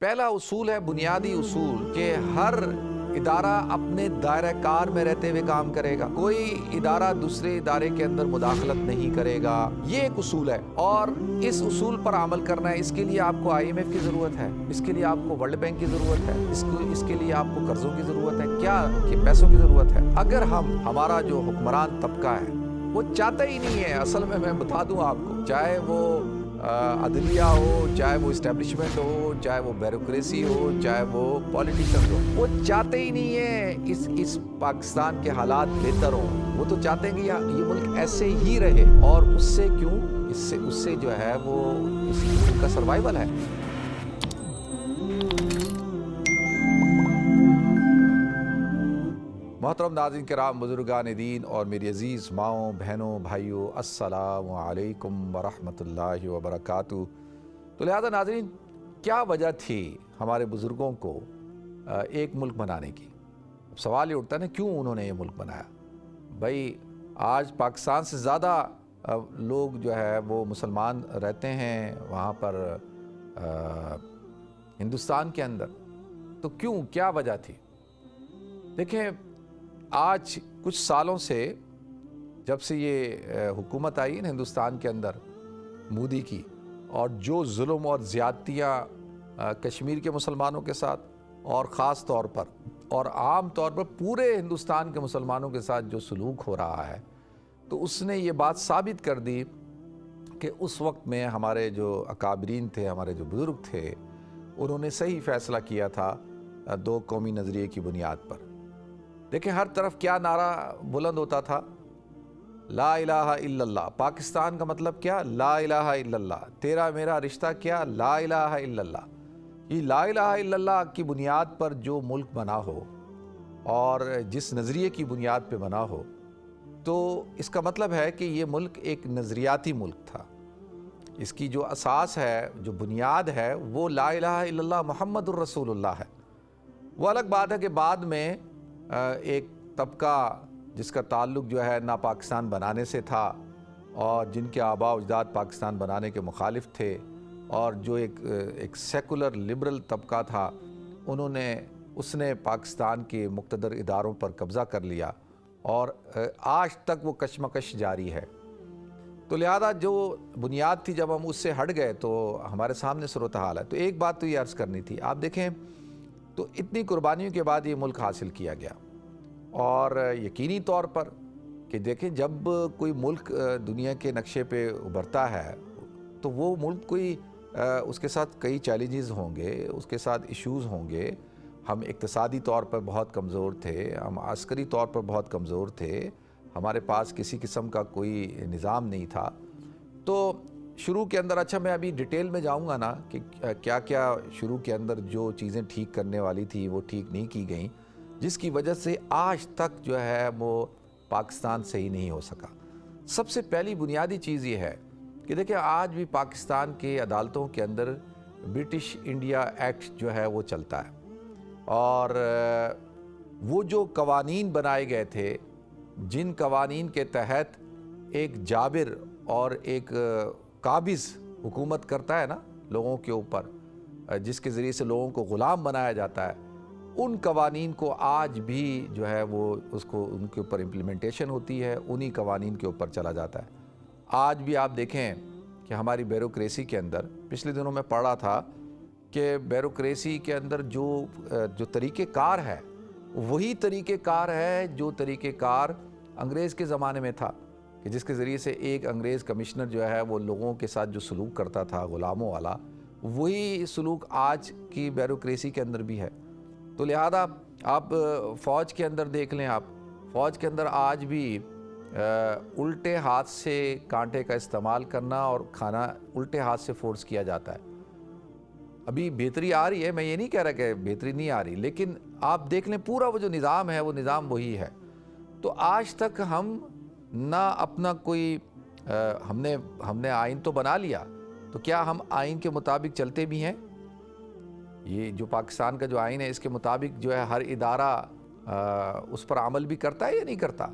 پہلا اصول ہے، بنیادی اصول، کہ ہر ادارہ اپنے دائرہ کار میں رہتے ہوئے کام کرے گا۔ کوئی ادارہ دوسرے ادارے کے اندر مداخلت نہیں کرے گا۔ یہ ایک اصول ہے اور اس اصول پر عمل کرنا ہے۔ اس کے لیے آپ کو IMF کی ضرورت ہے، اس کے لیے آپ کو ورلڈ بینک کی ضرورت ہے، اس کے لیے آپ کو قرضوں کی ضرورت ہے، کیا کہ پیسوں کی ضرورت ہے۔ اگر ہمارا جو حکمران طبقہ ہے وہ چاہتا ہی نہیں ہے، اصل میں بتا دوں آپ کو، چاہے وہ عدلیہ ہو، چاہے وہ اسٹیبلشمنٹ ہو، چاہے وہ بیوروکریسی ہو، چاہے وہ پولیٹیشنز ہو، وہ چاہتے ہی نہیں ہیں اس پاکستان کے حالات بہتر ہوں۔ وہ تو چاہتے ہیں کہ یہ ملک ایسے ہی رہے، اور اس سے کیوں؟ اس سے جو ہے وہ اس ملک کا سروائیول ہے۔ محترم ناظرین کرام، بزرگان دین اور میری عزیز ماؤں، بہنوں، بھائیوں، السلام علیکم ورحمۃ اللہ وبرکاتہ۔ تو لہذا ناظرین، کیا وجہ تھی ہمارے بزرگوں کو ایک ملک بنانے کی؟ اب سوال یہ اٹھتا ہے نا، کیوں انہوں نے یہ ملک بنایا؟ بھائی آج پاکستان سے زیادہ لوگ جو ہے وہ مسلمان رہتے ہیں وہاں پر ہندوستان کے اندر، تو کیوں، کیا وجہ تھی؟ دیکھیں، آج کچھ سالوں سے جب سے یہ حکومت آئی ہے ہندوستان کے اندر مودی کی، اور جو ظلم اور زیادتیاں کشمیر کے مسلمانوں کے ساتھ اور خاص طور پر اور عام طور پر پورے ہندوستان کے مسلمانوں کے ساتھ جو سلوک ہو رہا ہے، تو اس نے یہ بات ثابت کر دی کہ اس وقت میں ہمارے جو اکابرین تھے، ہمارے جو بزرگ تھے، انہوں نے صحیح فیصلہ کیا تھا دو قومی نظریے کی بنیاد پر۔ دیکھیں، ہر طرف کیا نعرہ بلند ہوتا تھا؟ لا الہ الا اللہ۔ پاکستان کا مطلب کیا؟ لا الہ الا اللہ۔ تیرا میرا رشتہ کیا؟ لا الہ الا اللہ۔ یہ لا الہ الا اللہ کی بنیاد پر جو ملک بنا ہو اور جس نظریے کی بنیاد پہ بنا ہو، تو اس کا مطلب ہے کہ یہ ملک ایک نظریاتی ملک تھا۔ اس کی جو اساس ہے، جو بنیاد ہے، وہ لا الہ الا اللہ محمد الرسول اللہ ہے۔ وہ الگ بات ہے کہ بعد میں ایک طبقہ جس کا تعلق جو ہے نہ پاکستان بنانے سے تھا، اور جن کے آباء و اجداد پاکستان بنانے کے مخالف تھے، اور جو ایک سیکولر لبرل طبقہ تھا، اس نے پاکستان کے مقتدر اداروں پر قبضہ کر لیا، اور آج تک وہ کشمکش جاری ہے۔ تو لہذا جو بنیاد تھی، جب ہم اس سے ہٹ گئے تو ہمارے سامنے صورتحال ہے۔ تو ایک بات تو یہ عرض کرنی تھی، آپ دیکھیں تو اتنی قربانیوں کے بعد یہ ملک حاصل کیا گیا، اور یقینی طور پر کہ دیکھیں، جب کوئی ملک دنیا کے نقشے پہ ابھرتا ہے تو وہ ملک کوئی اس کے ساتھ کئی چیلنجز ہوں گے، اس کے ساتھ ایشوز ہوں گے۔ ہم اقتصادی طور پر بہت کمزور تھے، ہم عسکری طور پر بہت کمزور تھے، ہمارے پاس کسی قسم کا کوئی نظام نہیں تھا۔ تو شروع کے اندر، اچھا میں ابھی ڈیٹیل میں جاؤں گا نا کہ کیا کیا شروع کے اندر جو چیزیں ٹھیک کرنے والی تھی وہ ٹھیک نہیں کی گئیں، جس کی وجہ سے آج تک جو ہے وہ پاکستان صحیح نہیں ہو سکا۔ سب سے پہلی بنیادی چیز یہ ہے کہ دیکھیں، آج بھی پاکستان کے عدالتوں کے اندر برٹش انڈیا ایکٹ جو ہے وہ چلتا ہے، اور وہ جو قوانین بنائے گئے تھے، جن قوانین کے تحت ایک جابر اور ایک قابض حکومت کرتا ہے نا لوگوں کے اوپر، جس کے ذریعے سے لوگوں کو غلام بنایا جاتا ہے، ان قوانین کو آج بھی جو ہے وہ ان کے اوپر امپلیمنٹیشن ہوتی ہے، انہی قوانین کے اوپر چلا جاتا ہے۔ آج بھی آپ دیکھیں کہ ہماری بیوروکریسی کے اندر، پچھلے دنوں میں پڑھا تھا کہ بیوروکریسی کے اندر جو طریقہ کار ہے، وہی طریقہ کار ہے جو طریقہ کار انگریز کے زمانے میں تھا، کہ جس کے ذریعے سے ایک انگریز کمشنر جو ہے وہ لوگوں کے ساتھ جو سلوک کرتا تھا غلاموں والا، وہی سلوک آج کی بیوروکریسی کے اندر بھی ہے۔ تو لہذا آپ فوج کے اندر دیکھ لیں، آپ فوج کے اندر آج بھی الٹے ہاتھ سے کانٹے کا استعمال کرنا اور کھانا الٹے ہاتھ سے فورس کیا جاتا ہے۔ ابھی بہتری آ رہی ہے، میں یہ نہیں کہہ رہا کہ بہتری نہیں آ رہی، لیکن آپ دیکھ لیں پورا وہ جو نظام ہے، وہ نظام وہی ہے۔ تو آج تک ہم نہ اپنا کوئی ہم نے آئین تو بنا لیا، تو کیا ہم آئین کے مطابق چلتے بھی ہیں؟ یہ جو پاکستان کا جو آئین ہے، اس کے مطابق جو ہے ہر ادارہ اس پر عمل بھی کرتا ہے یا نہیں کرتا؟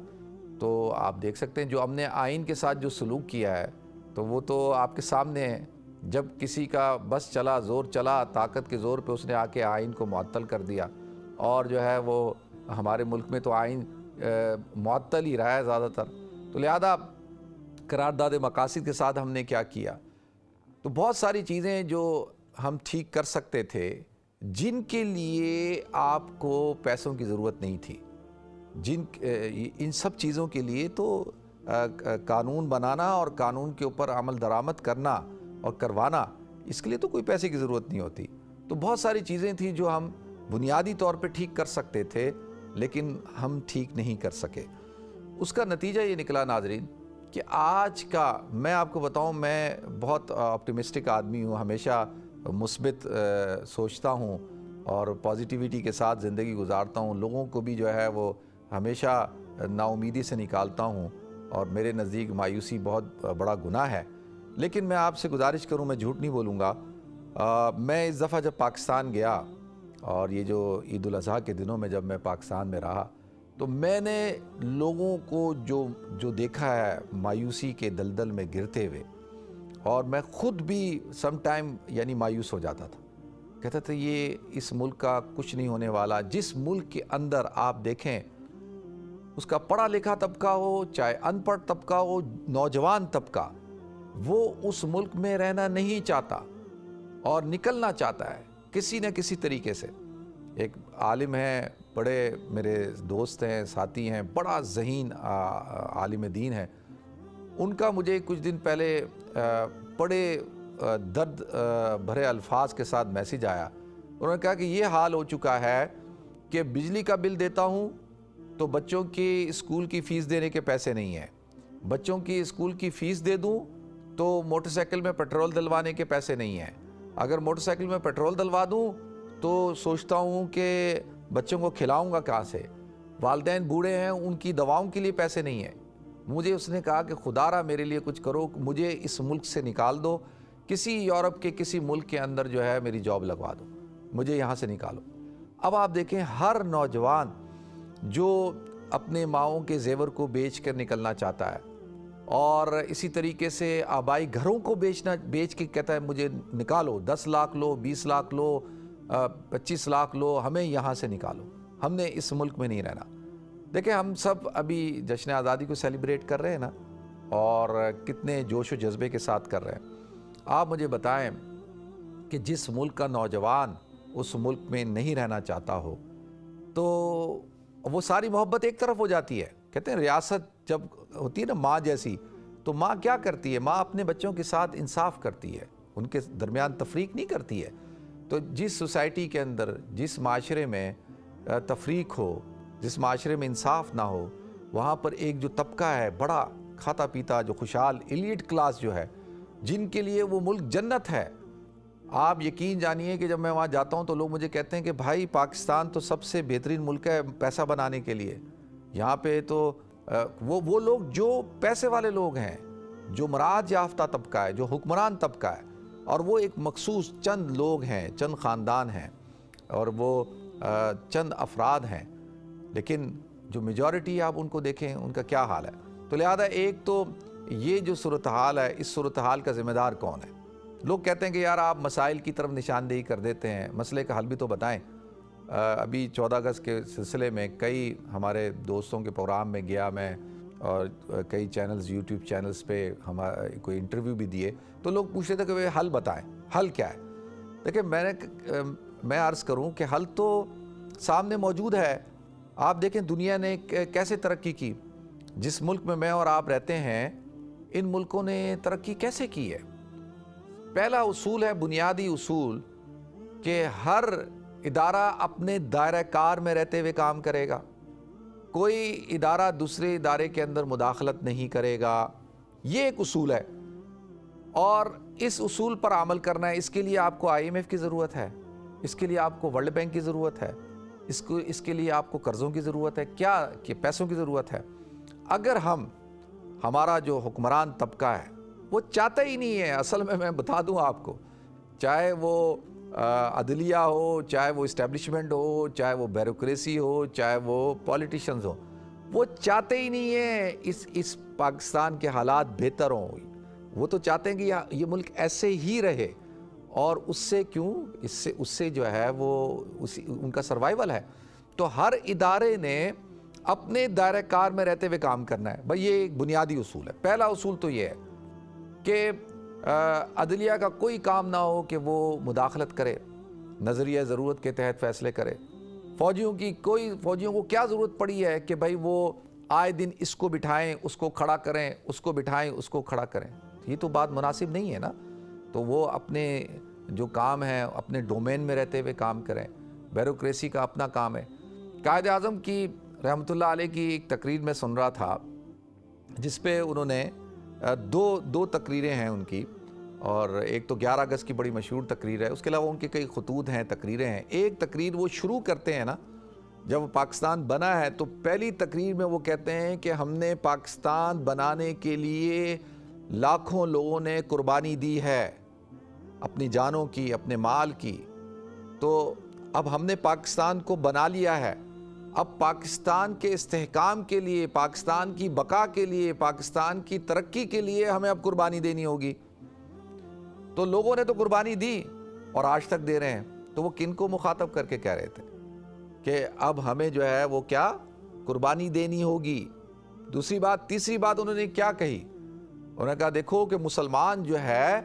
تو آپ دیکھ سکتے ہیں جو ہم نے آئین کے ساتھ جو سلوک کیا ہے، تو وہ تو آپ کے سامنے ہے جب کسی کا بس چلا، زور چلا، طاقت کے زور پہ اس نے آ کے آئین کو معطل کر دیا، اور جو ہے وہ ہمارے ملک میں تو آئین معطل ہی رہا ہے زیادہ تر. تو لہذا قرارداد مقاصد کے ساتھ ہم نے کیا کیا؟ تو بہت ساری چیزیں جو ہم ٹھیک کر سکتے تھے، جن کے لیے آپ کو پیسوں کی ضرورت نہیں تھی، ان سب چیزوں کے لیے تو قانون بنانا اور قانون کے اوپر عمل درآمد کرنا اور کروانا، اس کے لیے تو کوئی پیسے کی ضرورت نہیں ہوتی. تو بہت ساری چیزیں تھیں جو ہم بنیادی طور پہ ٹھیک کر سکتے تھے، لیکن ہم ٹھیک نہیں کر سکے. اس کا نتیجہ یہ نکلا ناظرین کہ آج کا، میں آپ کو بتاؤں، میں بہت آپٹیمسٹک آدمی ہوں، ہمیشہ مثبت سوچتا ہوں اور پازیٹیوٹی کے ساتھ زندگی گزارتا ہوں. لوگوں کو بھی جو ہے وہ ہمیشہ نا امیدی سے نکالتا ہوں، اور میرے نزدیک مایوسی بہت بڑا گناہ ہے. لیکن میں آپ سے گزارش کروں، میں جھوٹ نہیں بولوں گا، میں اس دفعہ جب پاکستان گیا، اور یہ جو عید الاضحیٰ کے دنوں میں جب میں پاکستان میں رہا، تو میں نے لوگوں کو جو دیکھا ہے مایوسی کے دلدل میں گرتے ہوئے، اور میں خود بھی سم ٹائم یعنی مایوس ہو جاتا تھا. کہتا تھا یہ اس ملک کا کچھ نہیں ہونے والا. جس ملک کے اندر آپ دیکھیں اس کا پڑھا لکھا طبقہ ہو، چاہے ان پڑھ طبقہ ہو، نوجوان طبقہ، وہ اس ملک میں رہنا نہیں چاہتا اور نکلنا چاہتا ہے کسی نہ کسی طریقے سے. ایک عالم ہیں، بڑے میرے دوست ہیں، ساتھی ہیں، بڑا ذہین عالم دین ہے. ان کا مجھے کچھ دن پہلے بڑے درد بھرے الفاظ کے ساتھ میسیج آیا. انہوں نے کہا کہ یہ حال ہو چکا ہے کہ بجلی کا بل دیتا ہوں تو بچوں کی اسکول کی فیس دینے کے پیسے نہیں ہیں، بچوں کی اسکول کی فیس دے دوں تو موٹر سائیکل میں پیٹرول دلوانے کے پیسے نہیں ہیں، اگر موٹر سائیکل میں پیٹرول دلوا دوں تو سوچتا ہوں کہ بچوں کو کھلاؤں گا کہاں سے، والدین بوڑھے ہیں، ان کی دواؤں کے لیے پیسے نہیں ہیں. مجھے اس نے کہا کہ خدا را میرے لیے کچھ کرو، مجھے اس ملک سے نکال دو، کسی یورپ کے کسی ملک کے اندر جو ہے میری جاب لگوا دو، مجھے یہاں سے نکالو. اب آپ دیکھیں ہر نوجوان جو اپنے ماؤں کے زیور کو بیچ کر نکلنا چاہتا ہے، اور اسی طریقے سے آبائی گھروں کو بیچ کے کہتا ہے مجھے نکالو، 10 لاکھ لو، 20 لاکھ لو، 25 لاکھ لو، ہمیں یہاں سے نکالو، ہم نے اس ملک میں نہیں رہنا. دیکھیں ہم سب ابھی جشن آزادی کو سیلیبریٹ کر رہے ہیں نا، اور کتنے جوش و جذبے کے ساتھ کر رہے ہیں. آپ مجھے بتائیں کہ جس ملک کا نوجوان اس ملک میں نہیں رہنا چاہتا ہو تو وہ ساری محبت ایک طرف ہو جاتی ہے. کہتے ہیں ریاست جب ہوتی ہے نا ماں جیسی، تو ماں کیا کرتی ہے؟ ماں اپنے بچوں کے ساتھ انصاف کرتی ہے، ان کے درمیان تفریق نہیں کرتی ہے. تو جس سوسائٹی کے اندر، جس معاشرے میں تفریق ہو، جس معاشرے میں انصاف نہ ہو، وہاں پر ایک جو طبقہ ہے بڑا کھاتا پیتا، جو خوشحال ایلیٹ کلاس جو ہے، جن کے لیے وہ ملک جنت ہے. آپ یقین جانیے کہ جب میں وہاں جاتا ہوں تو لوگ مجھے کہتے ہیں کہ بھائی پاکستان تو سب سے بہترین ملک ہے پیسہ بنانے کے لیے. یہاں پہ تو وہ لوگ جو پیسے والے لوگ ہیں، جو مراد یافتہ طبقہ ہے، جو حکمران طبقہ ہے، اور وہ ایک مخصوص چند لوگ ہیں، چند خاندان ہیں، اور وہ چند افراد ہیں. لیکن جو میجورٹی آپ ان کو دیکھیں ان کا کیا حال ہے. تو لہذا ایک تو یہ جو صورتحال ہے، اس صورتحال کا ذمہ دار کون ہے؟ لوگ کہتے ہیں کہ یار آپ مسائل کی طرف نشاندہی کر دیتے ہیں، مسئلے کا حل بھی تو بتائیں. ابھی 14 اگست کے سلسلے میں کئی ہمارے دوستوں کے پروگرام میں گیا میں، اور کئی چینلز، یوٹیوب چینلز پہ کوئی انٹرویو بھی دیے، تو لوگ پوچھتے تھے کہ وہ حل بتائیں، حل کیا ہے؟ دیکھیں میں عرض کروں کہ حل تو سامنے موجود ہے. آپ دیکھیں دنیا نے کیسے ترقی کی. جس ملک میں اور آپ رہتے ہیں، ان ملکوں نے ترقی کیسے کی ہے؟ پہلا اصول ہے، بنیادی اصول، کہ ہر ادارہ اپنے دائرہ کار میں رہتے ہوئے کام کرے گا. کوئی ادارہ دوسرے ادارے کے اندر مداخلت نہیں کرے گا. یہ ایک اصول ہے، اور اس اصول پر عمل کرنا ہے. اس کے لیے آپ کو IMF کی ضرورت ہے، اس کے لیے آپ کو ورلڈ بینک کی ضرورت ہے، اس کے لیے آپ کو قرضوں کی ضرورت ہے، کیا کہ پیسوں کی ضرورت ہے. اگر ہمارا جو حکمران طبقہ ہے وہ چاہتا ہی نہیں ہے، اصل میں بتا دوں آپ کو، چاہے وہ عدلیہ ہو، چاہے وہ اسٹیبلشمنٹ ہو، چاہے وہ بیوروکریسی ہو، چاہے وہ پولیٹیشنز ہو، وہ چاہتے ہی نہیں ہیں اس پاکستان کے حالات بہتر ہوں. وہ تو چاہتے ہیں کہ یہ ملک ایسے ہی رہے، اور اس سے کیوں، اس سے جو ہے وہ ان کا سروائیول ہے۔ تو ہر ادارے نے اپنے دائرہ کار میں رہتے ہوئے کام کرنا ہے۔ بھئی یہ ایک بنیادی اصول ہے۔ پہلا اصول تو یہ ہے کہ عدلیہ کا کوئی کام نہ ہو کہ وہ مداخلت کرے، نظریہ ضرورت کے تحت فیصلے کرے۔ فوجیوں کو کیا ضرورت پڑی ہے کہ بھئی وہ آئے دن اس کو بٹھائیں، اس کو کھڑا کریں، اس کو بٹھائیں، اس کو کھڑا کریں؟ یہ تو بات مناسب نہیں ہے نا۔ تو وہ اپنے جو کام ہے اپنے ڈومین میں رہتے ہوئے کام کریں۔ بیوروکریسی کا اپنا کام ہے۔ قائد اعظم کی رحمۃ اللہ علیہ کی ایک تقریر میں سن رہا تھا، جس پہ انہوں نے دو تقریریں ہیں ان کی، اور ایک تو 11 اگست کی بڑی مشہور تقریر ہے، اس کے علاوہ ان کے کئی خطوط ہیں، تقریریں ہیں۔ ایک تقریر وہ شروع کرتے ہیں نا، جب پاکستان بنا ہے تو پہلی تقریر میں وہ کہتے ہیں کہ ہم نے پاکستان بنانے کے لیے لاکھوں لوگوں نے قربانی دی ہے، اپنی جانوں کی، اپنے مال کی۔ تو اب ہم نے پاکستان کو بنا لیا ہے، اب پاکستان کے استحکام کے لیے، پاکستان کی بقا کے لیے، پاکستان کی ترقی کے لیے ہمیں اب قربانی دینی ہوگی۔ تو لوگوں نے تو قربانی دی اور آج تک دے رہے ہیں، تو وہ کن کو مخاطب کر کے کہہ رہے تھے کہ اب ہمیں جو ہے وہ کیا قربانی دینی ہوگی۔ دوسری بات، تیسری بات انہوں نے کیا کہی؟ انہوں نے کہا دیکھو کہ مسلمان جو ہے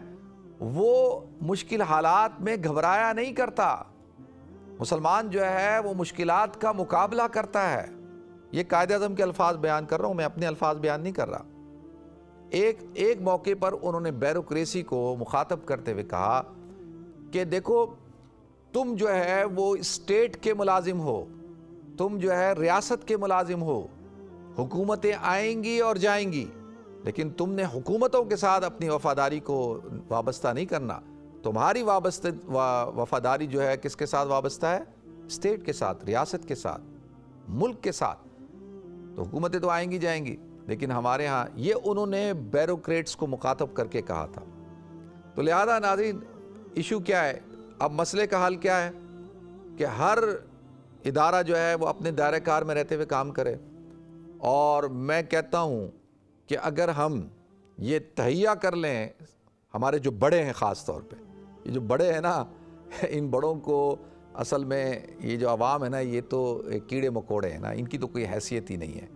وہ مشکل حالات میں گھبرایا نہیں کرتا، مسلمان جو ہے وہ مشکلات کا مقابلہ کرتا ہے۔ یہ قائد اعظم کے الفاظ بیان کر رہا ہوں، میں اپنے الفاظ بیان نہیں کر رہا۔ ایک موقع پر انہوں نے بیوروکریسی کو مخاطب کرتے ہوئے کہا کہ دیکھو تم جو ہے وہ اسٹیٹ کے ملازم ہو، تم جو ہے ریاست کے ملازم ہو، حکومتیں آئیں گی اور جائیں گی، لیکن تم نے حکومتوں کے ساتھ اپنی وفاداری کو وابستہ نہیں کرنا۔ تمہاری وفاداری جو ہے کس کے ساتھ وابستہ ہے؟ اسٹیٹ کے ساتھ، ریاست کے ساتھ، ملک کے ساتھ۔ تو حکومتیں تو آئیں گی جائیں گی، لیکن ہمارے ہاں، یہ انہوں نے بیوروکریٹس کو مخاطب کر کے کہا تھا۔ تو لہذا ناظرین، ایشو کیا ہے؟ اب مسئلے کا حل کیا ہے کہ ہر ادارہ جو ہے وہ اپنے دائرہ کار میں رہتے ہوئے کام کرے۔ اور میں کہتا ہوں کہ اگر ہم یہ تہیہ کر لیں، ہمارے جو بڑے ہیں، خاص طور پہ یہ جو بڑے ہیں نا، ان بڑوں کو اصل میں یہ جو عوام ہے نا، یہ تو کیڑے مکوڑے ہیں نا، ان کی تو کوئی حیثیت ہی نہیں ہے۔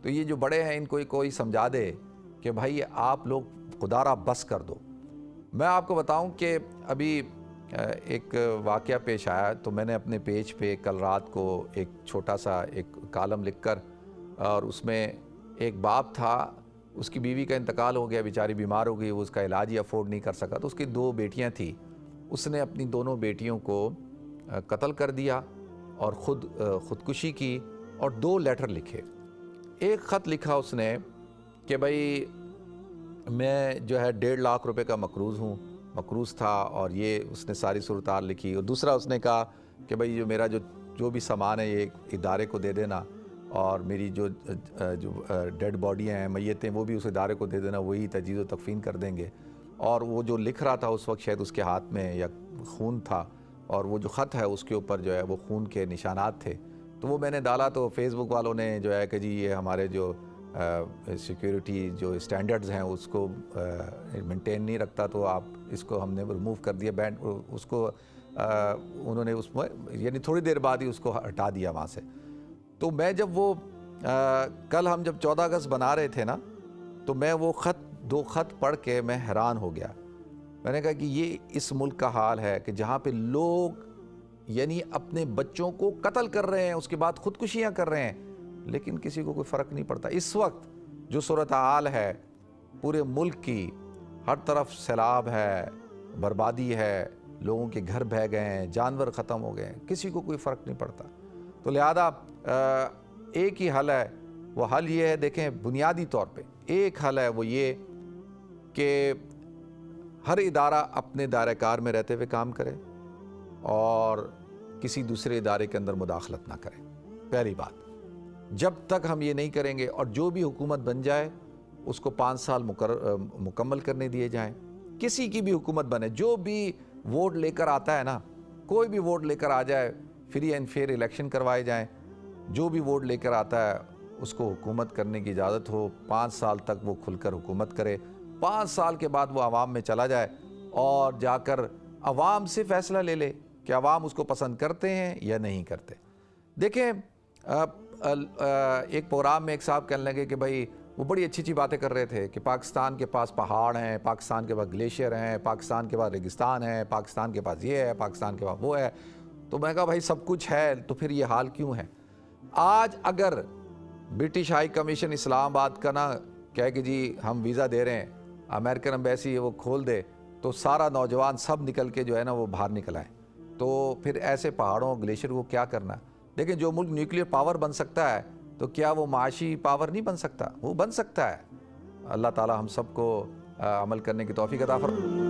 تو یہ جو بڑے ہیں ان کو کوئی سمجھا دے کہ بھائی آپ لوگ خدا را بس کر دو۔ میں آپ کو بتاؤں کہ ابھی ایک واقعہ پیش آیا، تو میں نے اپنے پیج پہ کل رات کو ایک چھوٹا سا ایک کالم لکھ کر، اور اس میں ایک باپ تھا، اس کی بیوی کا انتقال ہو گیا، بیچاری بیمار ہو گئی، وہ اس کا علاج ہی افورڈ نہیں کر سکا، تو اس کی 2 بیٹیاں تھیں، اس نے اپنی دونوں بیٹیوں کو قتل کر دیا اور خودکشی کی، اور 2 لیٹر لکھے۔ ایک خط لکھا اس نے کہ بھائی میں جو ہے 1.5 لاکھ روپے کا مقروض تھا، اور یہ اس نے ساری صورتحال لکھی۔ اور دوسرا اس نے کہا کہ بھائی جو میرا جو بھی سامان ہے یہ ادارے کو دے دینا، اور میری جو ڈیڈ باڈیاں ہیں، میتیں، وہ بھی اس ادارے کو دے دینا، وہی تجہیز و تکفین کر دیں گے۔ اور وہ جو لکھ رہا تھا اس وقت شاید اس کے ہاتھ میں یا خون تھا، اور وہ جو خط ہے اس کے اوپر جو ہے وہ خون کے نشانات تھے۔ تو وہ میں نے ڈالا تو فیس بک والوں نے جو ہے کہ جی یہ ہمارے جو سیکیورٹی جو اسٹینڈرڈز ہیں اس کو مینٹین نہیں رکھتا، تو آپ اس کو ہم نے ریموو کر دیا، بینڈ اس کو انہوں نے اس میں یعنی تھوڑی دیر بعد ہی اس کو ہٹا دیا وہاں سے۔ تو میں جب وہ کل ہم جب 14 اگست بنا رہے تھے نا، تو میں وہ 2 خط پڑھ کے میں حیران ہو گیا۔ میں نے کہا کہ یہ اس ملک کا حال ہے کہ جہاں پہ لوگ یعنی اپنے بچوں کو قتل کر رہے ہیں، اس کے بعد خودکشیاں کر رہے ہیں، لیکن کسی کو کوئی فرق نہیں پڑتا۔ اس وقت جو صورتحال ہے پورے ملک کی، ہر طرف سیلاب ہے، بربادی ہے، لوگوں کے گھر بہہ گئے ہیں، جانور ختم ہو گئے ہیں، کسی کو کوئی فرق نہیں پڑتا۔ تو لہذا ایک ہی حل ہے، وہ حل یہ ہے، دیکھیں بنیادی طور پہ ایک حل ہے، وہ یہ کہ ہر ادارہ اپنے دائرہ کار میں رہتے ہوئے کام کرے اور کسی دوسرے ادارے کے اندر مداخلت نہ کرے۔ پہلی بات، جب تک ہم یہ نہیں کریں گے، اور جو بھی حکومت بن جائے اس کو 5 سال مکمل کرنے دیے جائیں، کسی کی بھی حکومت بنے، جو بھی ووٹ لے کر آتا ہے نا، کوئی بھی ووٹ لے کر آ جائے، فری اینڈ فیئر الیکشن کروائے جائیں، جو بھی ووٹ لے کر آتا ہے اس کو حکومت کرنے کی اجازت ہو، 5 سال تک وہ کھل کر حکومت کرے۔ 5 سال کے بعد وہ عوام میں چلا جائے اور جا کر عوام سے فیصلہ لے لے کہ عوام اس کو پسند کرتے ہیں یا نہیں کرتے۔ دیکھیں ایک پروگرام میں ایک صاحب کہنے لگے کہ بھائی وہ بڑی اچھی اچھی باتیں کر رہے تھے کہ پاکستان کے پاس پہاڑ ہیں، پاکستان کے پاس گلیشیئر ہیں، پاکستان کے پاس ریگستان ہے، پاکستان کے پاس یہ ہے، پاکستان کے پاس وہ ہے۔ تو میں کہا بھائی سب کچھ ہے تو پھر یہ حال کیوں ہے؟ آج اگر برٹش ہائی کمیشن اسلام آباد کا نہ کہے کہ جی ہم ویزا دے رہے ہیں، امریکن ایمبیسی وہ کھول دے، تو سارا نوجوان سب نکل کے جو ہے نا وہ باہر نکل آئیں، تو پھر ایسے پہاڑوں گلیشیئر کو کیا کرنا؟ لیکن جو ملک نیوکلیر پاور بن سکتا ہے تو کیا وہ معاشی پاور نہیں بن سکتا؟ وہ بن سکتا ہے۔ اللہ تعالی ہم سب کو عمل کرنے کی توفیق عطا فرمائے۔